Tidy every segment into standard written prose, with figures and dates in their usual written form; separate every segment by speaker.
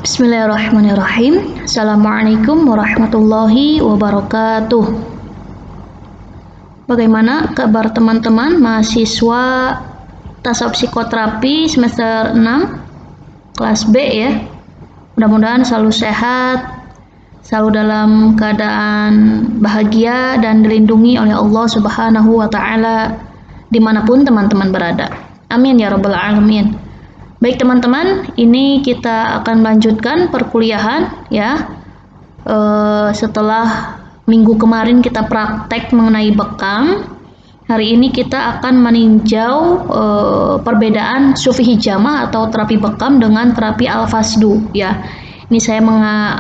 Speaker 1: Bismillahirrahmanirrahim. Assalamualaikum warahmatullahi wabarakatuh. Bagaimana kabar teman-teman mahasiswa tasawuf psikoterapi semester 6 kelas B ya? Mudah-mudahan selalu sehat, selalu dalam keadaan bahagia dan dilindungi oleh Allah Subhanahu wa taala dimanapun teman-teman berada. Amin ya rabbal alamin. Baik teman-teman, ini kita akan lanjutkan perkuliahan ya. Setelah minggu kemarin kita praktek mengenai bekam, hari ini kita akan meninjau perbedaan sufi hijamah atau terapi bekam dengan terapi al-fasdu ya. Ini saya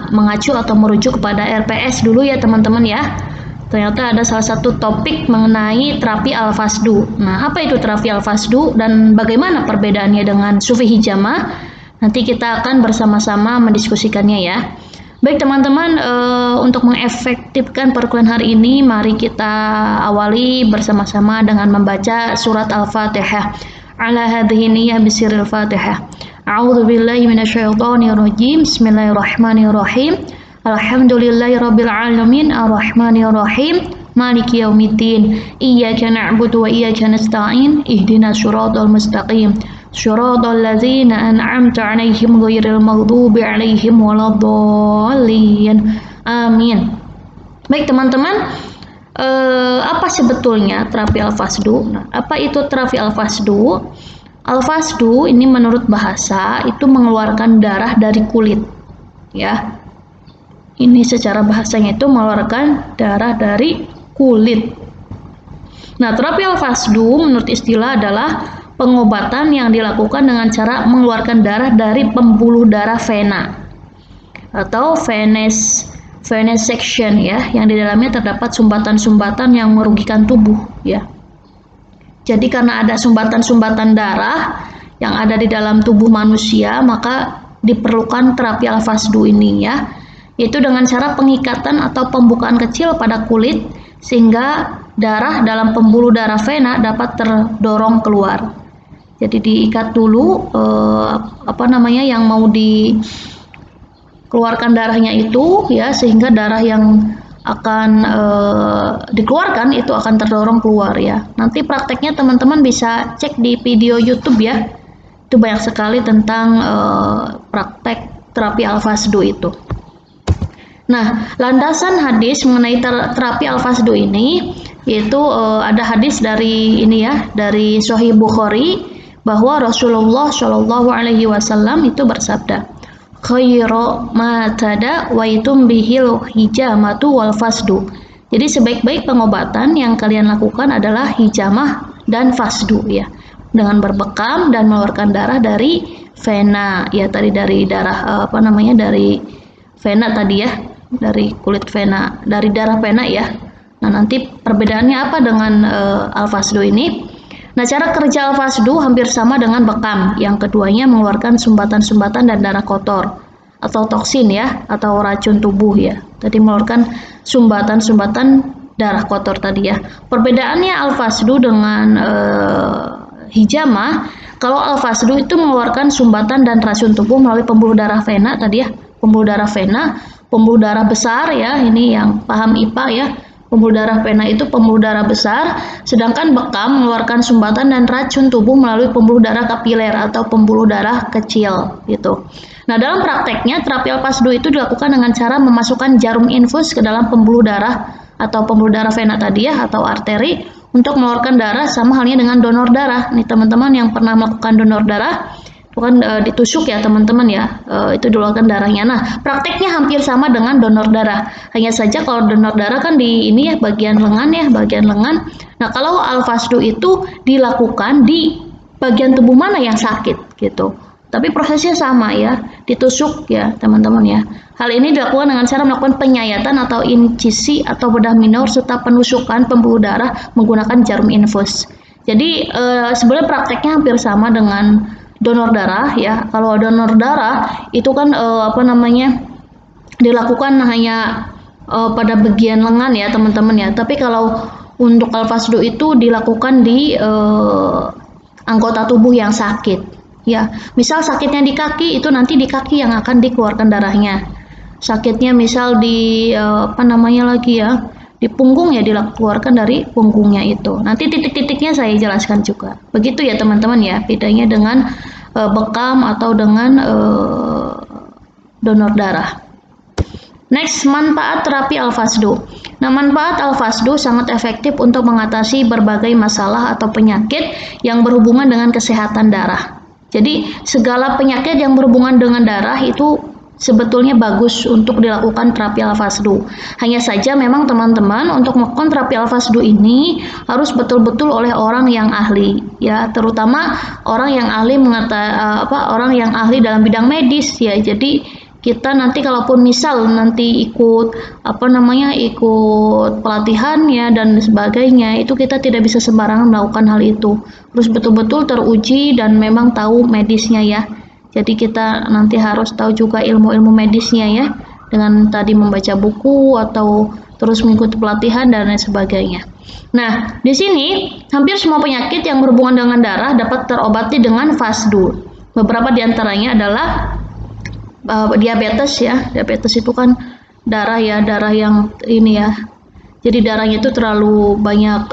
Speaker 1: mengacu atau merujuk kepada RPS dulu ya teman-teman ya. Ternyata ada salah satu topik mengenai terapi al-fasdu. Nah, apa itu terapi al-fasdu dan bagaimana perbedaannya dengan sufi hijamah? Nanti kita akan bersama-sama mendiskusikannya ya. Baik teman-teman, untuk mengefektifkan perkuliahan hari ini, mari kita awali bersama-sama dengan membaca surat Al-Fatihah. Ala hadhihi niyyah bisirril Fatihah. A'udzu billahi minasyaitonir rajim. Bismillahirrahmanirrahim. Alhamdulillahirabbil alamin arrahmanir rahim maliki yaumiddin iyyaka na'budu wa iyyaka nasta'in ihdinas siratal mustaqim siratal ladzina an'amta 'alaihim ghairil maghdubi 'alaihim waladdallin amin. Baik teman-teman, apa sebetulnya terapi al-fasdu? Nah, apa itu terapi al-fasdu? Al-fasdu ini menurut bahasa itu mengeluarkan darah dari kulit ya. Ini secara bahasanya itu mengeluarkan darah dari kulit. Nah, terapi al-fasdu menurut istilah adalah pengobatan yang dilakukan dengan cara mengeluarkan darah dari pembuluh darah vena atau venesection ya, yang di dalamnya terdapat sumbatan-sumbatan yang merugikan tubuh ya. Jadi karena ada sumbatan-sumbatan darah yang ada di dalam tubuh manusia, maka diperlukan terapi al-fasdu ini ya, yaitu dengan cara pengikatan atau pembukaan kecil pada kulit sehingga darah dalam pembuluh darah vena dapat terdorong keluar. Jadi diikat dulu yang mau dikeluarkan darahnya itu ya, sehingga darah yang akan dikeluarkan itu akan terdorong keluar ya. Nanti prakteknya teman-teman bisa cek di video YouTube ya. Itu banyak sekali tentang praktek terapi al-fasdu itu. Nah, landasan hadis mengenai terapi al-fasdu ini yaitu ada hadis dari dari Sahih Bukhari bahwa Rasulullah Shallallahu alaihi wasallam itu bersabda, "Khairu ma tada wa itum bihil hijamatu wal fasdu." Jadi sebaik-baik pengobatan yang kalian lakukan adalah hijamah dan fasdu ya, dengan berbekam dan mengeluarkan darah dari vena ya, tadi dari darah dari vena tadi ya, dari kulit vena, dari darah vena ya. Nah, nanti perbedaannya apa dengan al-fasdu ini? Nah, cara kerja al-fasdu hampir sama dengan bekam. Yang keduanya mengeluarkan sumbatan-sumbatan dan darah kotor atau toksin ya, atau racun tubuh ya. Tadi mengeluarkan sumbatan-sumbatan darah kotor tadi ya. Perbedaannya al-fasdu dengan hijamah, kalau al-fasdu itu mengeluarkan sumbatan dan racun tubuh melalui pembuluh darah vena tadi ya, pembuluh darah vena, pembuluh darah besar ya, ini yang paham IPA ya, pembuluh darah vena itu pembuluh darah besar, sedangkan bekam mengeluarkan sumbatan dan racun tubuh melalui pembuluh darah kapiler atau pembuluh darah kecil gitu. Nah, dalam prakteknya terapi al-fasdu itu dilakukan dengan cara memasukkan jarum infus ke dalam pembuluh darah atau pembuluh darah vena tadi ya, atau arteri untuk mengeluarkan darah, sama halnya dengan donor darah. Nih teman-teman yang pernah melakukan donor darah, bukan ditusuk ya teman-teman ya, itu dikeluarkan darahnya. Nah, prakteknya hampir sama dengan donor darah, hanya saja kalau donor darah kan di ini ya, bagian lengan ya, bagian lengan. Nah, kalau al-fasdu itu dilakukan di bagian tubuh mana yang sakit gitu, tapi prosesnya sama ya, ditusuk ya teman-teman ya. Hal ini dilakukan dengan cara melakukan penyayatan atau insisi atau bedah minor serta penusukan pembuluh darah menggunakan jarum infus. Jadi sebenarnya prakteknya hampir sama dengan donor darah ya. Kalau donor darah itu kan dilakukan hanya pada bagian lengan ya teman-teman ya. Tapi kalau untuk al-fasdu itu dilakukan di anggota tubuh yang sakit Ya, misal sakitnya di kaki itu nanti di kaki yang akan dikeluarkan darahnya. Sakitnya misal di apa namanya lagi ya, di punggung ya dikeluarkan dari punggungnya itu. Nanti titik-titiknya saya jelaskan juga. Begitu ya teman-teman ya, bedanya dengan bekam atau dengan donor darah. Next, manfaat terapi Al-Fasdu. Nah, manfaat Al-Fasdu sangat efektif untuk mengatasi berbagai masalah atau penyakit yang berhubungan dengan kesehatan darah. Jadi, segala penyakit yang berhubungan dengan darah itu sebetulnya bagus untuk dilakukan terapi Al-Fasdu. Hanya saja memang teman-teman untuk melakukan terapi Al-Fasdu ini harus betul-betul oleh orang yang ahli ya, terutama orang yang ahli orang yang ahli dalam bidang medis ya. Jadi kita nanti kalaupun misal nanti ikut ikut pelatihan ya dan sebagainya, itu kita tidak bisa sembarangan melakukan hal itu, harus betul-betul teruji dan memang tahu medisnya ya. Jadi kita nanti harus tahu juga ilmu-ilmu medisnya ya, dengan tadi membaca buku atau terus mengikuti pelatihan dan lain sebagainya. Nah, di sini hampir semua penyakit yang berhubungan dengan darah dapat terobati dengan Fasdu. Beberapa diantaranya adalah diabetes ya. Diabetes itu kan darah yang ini ya. Jadi darahnya itu terlalu banyak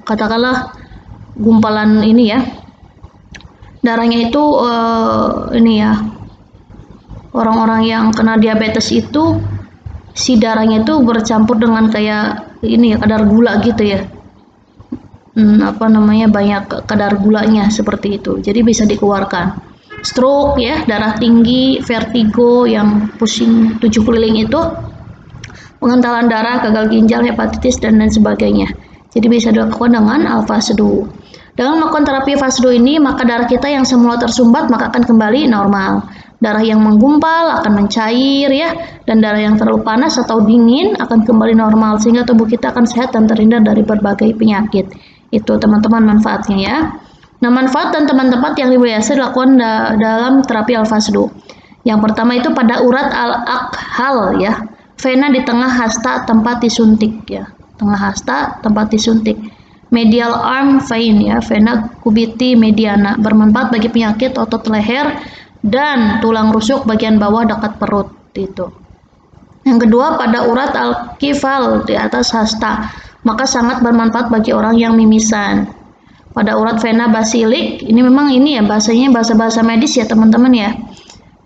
Speaker 1: katakanlah gumpalan ini ya. Darahnya itu ini ya. Orang-orang yang kena diabetes itu si darahnya itu bercampur dengan kayak ini ya, kadar gula gitu ya. Banyak kadar gulanya seperti itu. Jadi bisa dikeluarkan. Stroke ya, darah tinggi, vertigo yang pusing 7 keliling itu, pengentalan darah, gagal ginjal, hepatitis dan lain sebagainya. Jadi bisa dilakukan dengan Al-Fasdu. Dengan melakukan terapi Fasdu ini, maka darah kita yang semula tersumbat maka akan kembali normal. Darah yang menggumpal akan mencair ya, dan darah yang terlalu panas atau dingin akan kembali normal sehingga tubuh kita akan sehat dan terhindar dari berbagai penyakit. Itu teman-teman manfaatnya ya. Nah, manfaat dan teman-teman yang biasa dilakukan dalam terapi Al-Fasdu. Yang pertama itu pada urat al-akhal ya, vena di tengah hasta tempat disuntik ya, tengah hasta tempat disuntik. Medial arm vein ya, vena cubiti mediana, bermanfaat bagi penyakit otot leher dan tulang rusuk bagian bawah dekat perut itu. Yang kedua pada urat al-kifal di atas hasta, maka sangat bermanfaat bagi orang yang mimisan. Pada urat vena basilik, ini memang ini ya bahasanya bahasa medis ya teman-teman ya.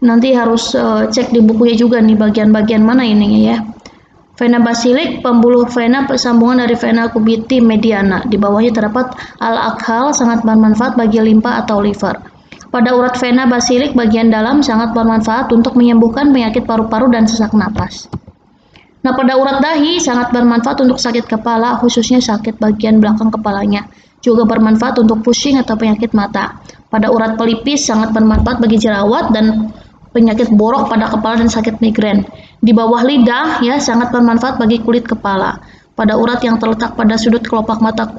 Speaker 1: Nanti harus cek di bukunya juga nih bagian-bagian mana ini ya. Vena basilik, pembuluh vena persambungan dari vena cubiti mediana. Di bawahnya terdapat al-akhal, sangat bermanfaat bagi limpa atau liver. Pada urat vena basilik bagian dalam sangat bermanfaat untuk menyembuhkan penyakit paru-paru dan sesak napas. Nah, pada urat dahi sangat bermanfaat untuk sakit kepala, khususnya sakit bagian belakang kepalanya. Juga bermanfaat untuk pusing atau penyakit mata. Pada urat pelipis sangat bermanfaat bagi jerawat dan penyakit borok pada kepala dan sakit migrain. Di bawah lidah ya sangat bermanfaat bagi kulit kepala. Pada urat yang terletak pada sudut kelopak mata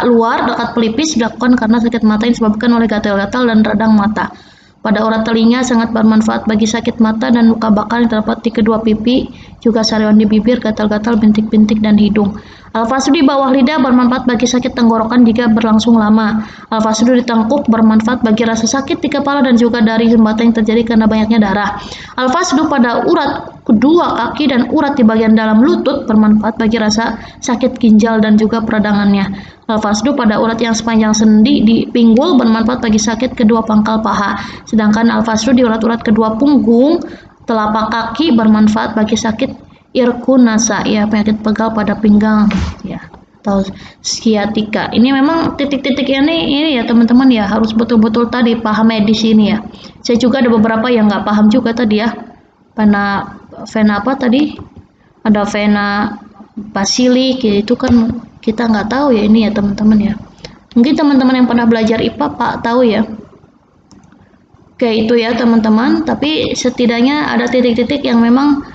Speaker 1: luar dekat pelipis dilakukan karena sakit mata yang disebabkan oleh gatal-gatal dan radang mata. Pada urat telinga sangat bermanfaat bagi sakit mata dan luka bakar yang terdapat di kedua pipi, juga sariawan di bibir, gatal-gatal, bintik-bintik dan hidung. Al-Fasdu di bawah lidah bermanfaat bagi sakit tenggorokan jika berlangsung lama. Al-Fasdu di tengkuk bermanfaat bagi rasa sakit di kepala dan juga dari jembatan yang terjadi karena banyaknya darah. Al-Fasdu pada urat kedua kaki dan urat di bagian dalam lutut bermanfaat bagi rasa sakit ginjal dan juga peradangannya. Al-Fasdu pada urat yang sepanjang sendi di pinggul bermanfaat bagi sakit kedua pangkal paha. Sedangkan Al-Fasdu di urat-urat kedua punggung, telapak kaki bermanfaat bagi sakit irkunasa ya, penyakit pegal pada pinggang ya, atau sciatica. Ini memang titik-titik ini ya teman-teman ya, harus betul-betul tadi paham medis ini ya. Saya juga ada beberapa yang nggak paham juga tadi ya. Vena apa tadi? Ada vena basilik ya, itu kan kita nggak tahu ya ini ya teman-teman ya. Mungkin teman-teman yang pernah belajar IPA Pak tahu ya. Oke itu ya teman-teman. Tapi setidaknya ada titik-titik yang memang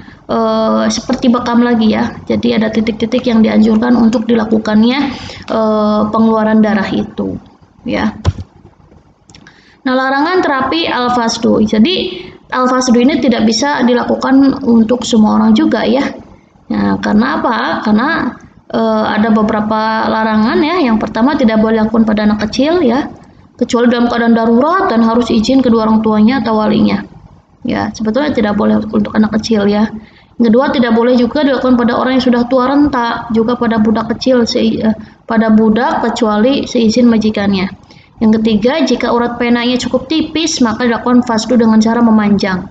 Speaker 1: seperti bekam lagi ya. Jadi ada titik-titik yang dianjurkan untuk dilakukannya pengeluaran darah itu ya. Nah, larangan terapi Al-Fasdu. Jadi Al-Fasdu ini tidak bisa dilakukan untuk semua orang juga ya. Nah, karena apa? Karena ada beberapa larangan ya. Yang pertama tidak boleh dilakukan pada anak kecil ya. kecuali dalam keadaan darurat dan harus izin kedua orang tuanya atau walinya. Ya, sebetulnya tidak boleh untuk anak kecil ya. Yang kedua, tidak boleh juga dilakukan pada orang yang sudah tua renta, juga pada budak kecil, pada budak kecuali seizin majikannya. Yang ketiga, jika urat penanya cukup tipis, maka dilakukan fasdu dengan cara memanjang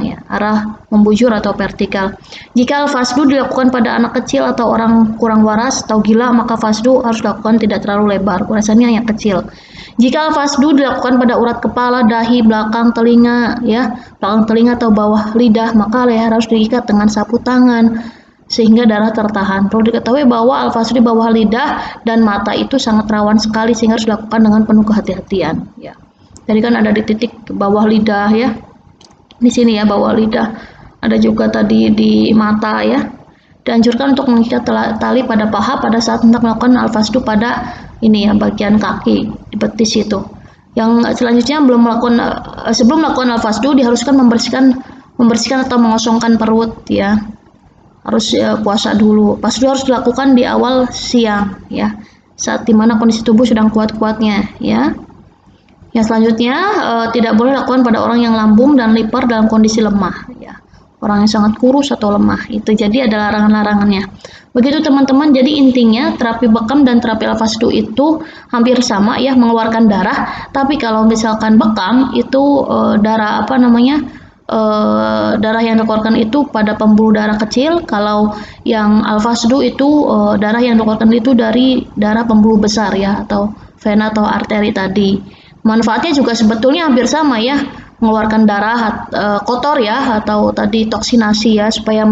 Speaker 1: ya, arah membujur atau vertikal. Jika fasdu dilakukan pada anak kecil atau orang kurang waras atau gila, maka fasdu harus dilakukan tidak terlalu lebar, urasannya yang kecil. Jika fasdu dilakukan pada urat kepala, dahi, belakang telinga, ya, belakang telinga atau bawah lidah, maka leher harus diikat dengan sapu tangan sehingga darah tertahan. Perlu diketahui bahwa al-fasdu di bawah lidah dan mata itu sangat rawan sekali sehingga harus dilakukan dengan penuh kehati-hatian. Ya. Jadi kan ada di titik bawah lidah ya, di sini ya bawah lidah. Ada juga tadi di mata ya. Dianjurkan untuk mengikat tali pada paha pada saat hendak melakukan al-fasdu pada ini ya bagian kaki di betis itu. Yang selanjutnya sebelum melakukan al-fasdu diharuskan membersihkan atau mengosongkan perut ya. Harus puasa dulu. Fasdu harus dilakukan di awal siang ya. Saat dimana kondisi tubuh sedang kuat-kuatnya ya. Yang selanjutnya tidak boleh dilakukan pada orang yang lambung dan liver dalam kondisi lemah ya. Orang yang sangat kurus atau lemah, itu jadi ada larangan-larangannya. Begitu teman-teman, jadi intinya terapi bekam dan terapi al-fasdu itu hampir sama ya, mengeluarkan darah. Tapi kalau misalkan bekam itu darah darah yang dikeluarkan itu pada pembuluh darah kecil. Kalau yang al-fasdu itu darah yang dikeluarkan itu dari darah pembuluh besar ya, atau vena atau arteri tadi. Manfaatnya juga sebetulnya hampir sama ya, mengeluarkan darah kotor ya, atau tadi toksinasi ya, supaya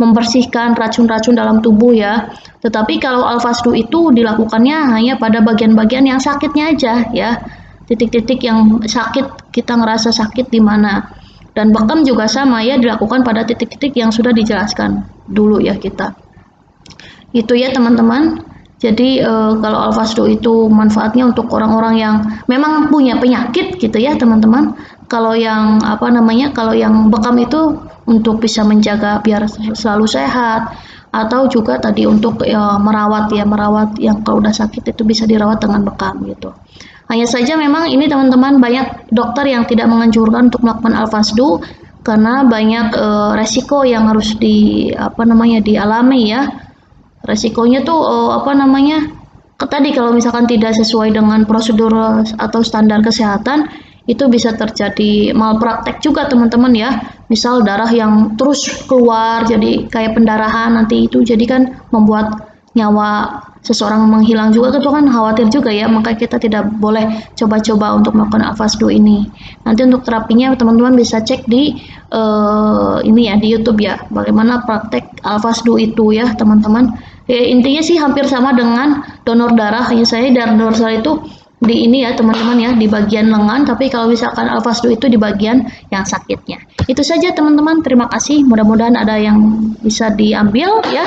Speaker 1: membersihkan racun-racun dalam tubuh ya. Tetapi kalau al-fasdu itu dilakukannya hanya pada bagian-bagian yang sakitnya aja ya, titik-titik yang sakit, kita ngerasa sakit di mana. Dan bekam juga sama ya, dilakukan pada titik-titik yang sudah dijelaskan dulu ya kita. Itu ya teman-teman. Jadi kalau al-fasdu itu manfaatnya untuk orang-orang yang memang punya penyakit gitu ya teman-teman. Kalau yang kalau yang bekam itu untuk bisa menjaga biar selalu sehat, atau juga tadi untuk merawat yang kalau udah sakit itu bisa dirawat dengan bekam gitu. Hanya saja memang ini teman-teman, banyak dokter yang tidak menganjurkan untuk melakukan al-fasdu karena banyak resiko yang harus dialami ya. Resikonya tuh tadi kalau misalkan tidak sesuai dengan prosedur atau standar kesehatan, itu bisa terjadi malpraktek juga teman-teman ya. Misal darah yang terus keluar jadi kayak pendarahan, nanti itu jadi kan membuat nyawa seseorang menghilang juga, itu kan khawatir juga ya. Maka kita tidak boleh coba-coba untuk melakukan al-fasdu ini. Nanti untuk terapinya teman-teman bisa cek di di YouTube ya, bagaimana praktek al-fasdu itu ya teman-teman. Intinya sih hampir sama dengan donor darah, hanya saya donor darah itu di ini ya teman-teman ya, di bagian lengan, tapi kalau misalkan al-fasdu itu di bagian yang sakitnya. Itu saja teman-teman, terima kasih, mudah-mudahan ada yang bisa diambil ya.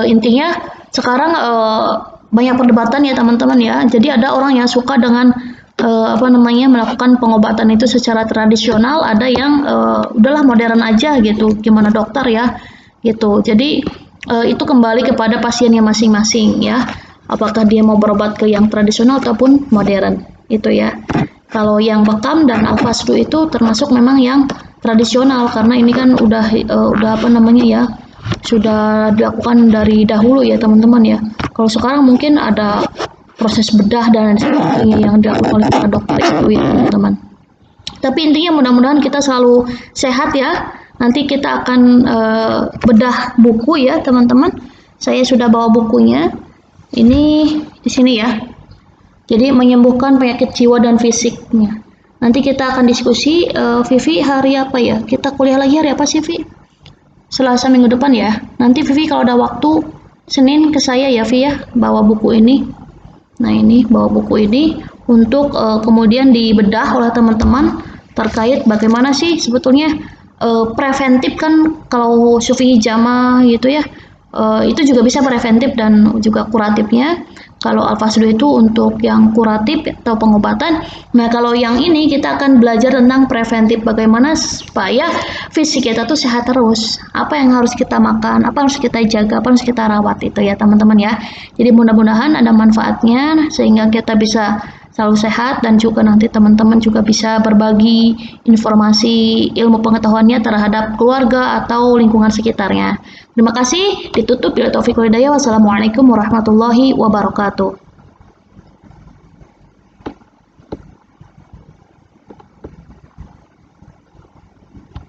Speaker 1: Intinya sekarang banyak perdebatan ya teman-teman ya. Jadi ada orang yang suka dengan melakukan pengobatan itu secara tradisional, ada yang udahlah modern aja gitu, gimana dokter ya gitu. Jadi itu kembali kepada pasiennya masing-masing ya, apakah dia mau berobat ke yang tradisional ataupun modern itu ya. Kalau yang bekam dan al-fasdu itu termasuk memang yang tradisional, karena ini kan udah sudah dilakukan dari dahulu ya teman-teman ya. Kalau sekarang mungkin ada proses bedah dan sebagainya yang dilakukan oleh para dokter itu ya teman-teman. Tapi intinya mudah-mudahan kita selalu sehat ya. Nanti kita akan bedah buku ya teman-teman. Saya sudah bawa bukunya. Ini di sini ya. Jadi menyembuhkan penyakit jiwa dan fisiknya. Nanti kita akan diskusi. Vivi hari apa ya? Kita kuliah lagi hari apa sih Vi? Selasa minggu depan ya. Nanti Vivi kalau ada waktu Senin ke saya ya Vi ya, bawa buku ini. Nah ini bawa buku ini untuk kemudian dibedah oleh teman-teman terkait bagaimana sih sebetulnya preventif kan, kalau sufi hijama gitu ya, itu juga bisa preventif dan juga kuratifnya. Kalau al-fasdu itu untuk yang kuratif atau pengobatan. Nah kalau yang ini kita akan belajar tentang preventif, bagaimana supaya fisik kita tuh sehat terus, apa yang harus kita makan, apa yang harus kita jaga, apa yang harus kita rawat itu ya teman-teman ya. Jadi mudah-mudahan ada manfaatnya sehingga kita bisa selalu sehat, dan juga nanti teman-teman juga bisa berbagi informasi ilmu pengetahuannya terhadap keluarga atau lingkungan sekitarnya. Terima kasih, ditutup bila taufiq wal hidayah. Wassalamualaikum warahmatullahi wabarakatuh.